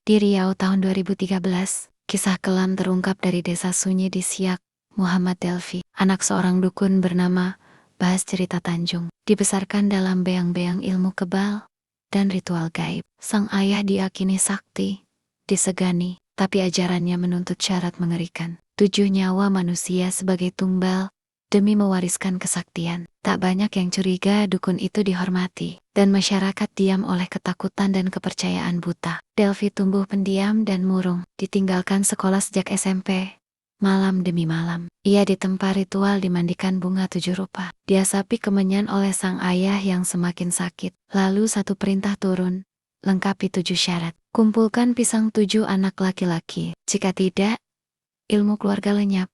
Di Riau tahun 2013, kisah kelam terungkap dari desa sunyi di Siak, Muhammad Delvi, anak seorang dukun bernama Bahas Cerita Tanjung, dibesarkan dalam beang-beang ilmu kebal dan ritual gaib. Sang ayah diyakini sakti, disegani, tapi ajarannya menuntut syarat mengerikan. 7 nyawa manusia sebagai tumbal demi mewariskan kesaktian. Tak banyak yang curiga dukun itu dihormati, dan masyarakat diam oleh ketakutan dan kepercayaan buta. Delvi tumbuh pendiam dan murung, ditinggalkan sekolah sejak SMP. Malam demi malam, ia ditempa ritual dimandikan bunga 7 rupa. Diasapi kemenyan oleh sang ayah yang semakin sakit. Lalu satu perintah turun, lengkapi 7 syarat. Kumpulkan pisang 7 anak laki-laki. Jika tidak, ilmu keluarga lenyap.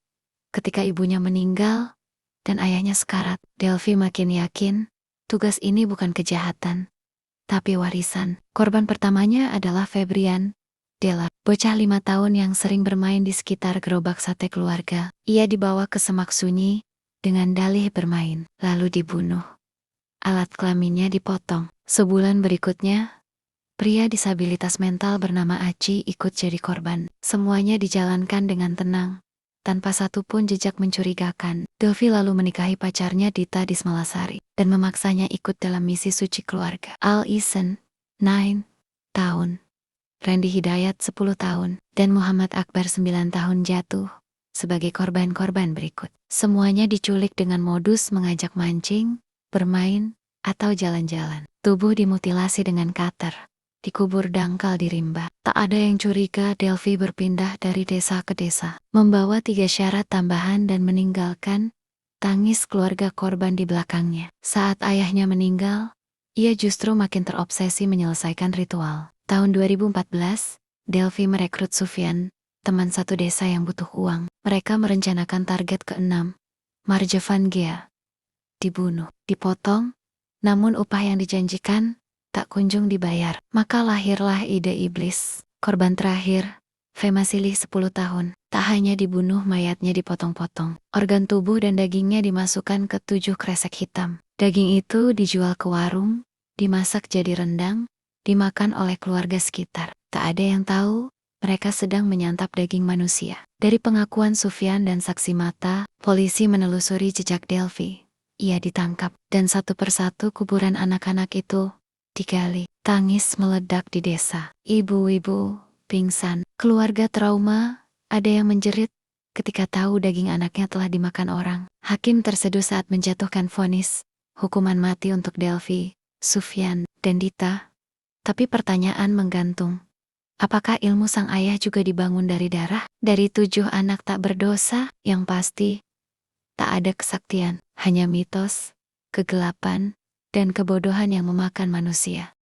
Ketika ibunya meninggal dan ayahnya sekarat, Delvi makin yakin tugas ini bukan kejahatan, tapi warisan. Korban pertamanya adalah Febrian Della, bocah 5 tahun yang sering bermain di sekitar gerobak sate keluarga. Ia dibawa ke semak sunyi dengan dalih bermain, lalu dibunuh. Alat kelaminnya dipotong. Sebulan berikutnya, pria disabilitas mental bernama Aci ikut jadi korban. Semuanya dijalankan dengan tenang, tanpa satu pun jejak mencurigakan. Delvi lalu menikahi pacarnya Dita di Semalasari, dan memaksanya ikut dalam misi suci keluarga. Al Isen, 9 tahun. Randy Hidayat 10 tahun, dan Muhammad Akbar 9 tahun jatuh sebagai korban-korban berikut. Semuanya diculik dengan modus mengajak mancing, bermain, atau jalan-jalan. Tubuh dimutilasi dengan cutter, dikubur dangkal di rimba. Tak ada yang curiga Delvi berpindah dari desa ke desa, membawa 3 syarat tambahan dan meninggalkan tangis keluarga korban di belakangnya. Saat ayahnya meninggal, ia justru makin terobsesi menyelesaikan ritual. Tahun 2014, Delvi merekrut Sufyan, teman satu desa yang butuh uang. Mereka merencanakan target ke-6, Marjevan Gea, dibunuh, dipotong, namun upah yang dijanjikan tak kunjung dibayar. Maka lahirlah ide iblis. Korban terakhir, Femasilih 10 tahun, tak hanya dibunuh, mayatnya dipotong-potong. Organ tubuh dan dagingnya dimasukkan ke 7 kresek hitam. Daging itu dijual ke warung, dimasak jadi rendang, dimakan oleh keluarga sekitar. Tak ada yang tahu, mereka sedang menyantap daging manusia. Dari pengakuan Sufyan dan saksi mata, polisi menelusuri jejak Delvi. Ia ditangkap, dan satu persatu kuburan anak-anak itu digali. Tangis meledak di desa. Ibu-ibu pingsan, keluarga trauma, ada yang menjerit ketika tahu daging anaknya telah dimakan orang. Hakim terseduh saat menjatuhkan vonis hukuman mati untuk Delvi, Sufyan, dan Dita. Tapi pertanyaan menggantung. Apakah ilmu sang ayah juga dibangun dari darah? Dari 7 anak tak berdosa? Yang pasti, tak ada kesaktian, hanya mitos, kegelapan, dan kebodohan yang memakan manusia.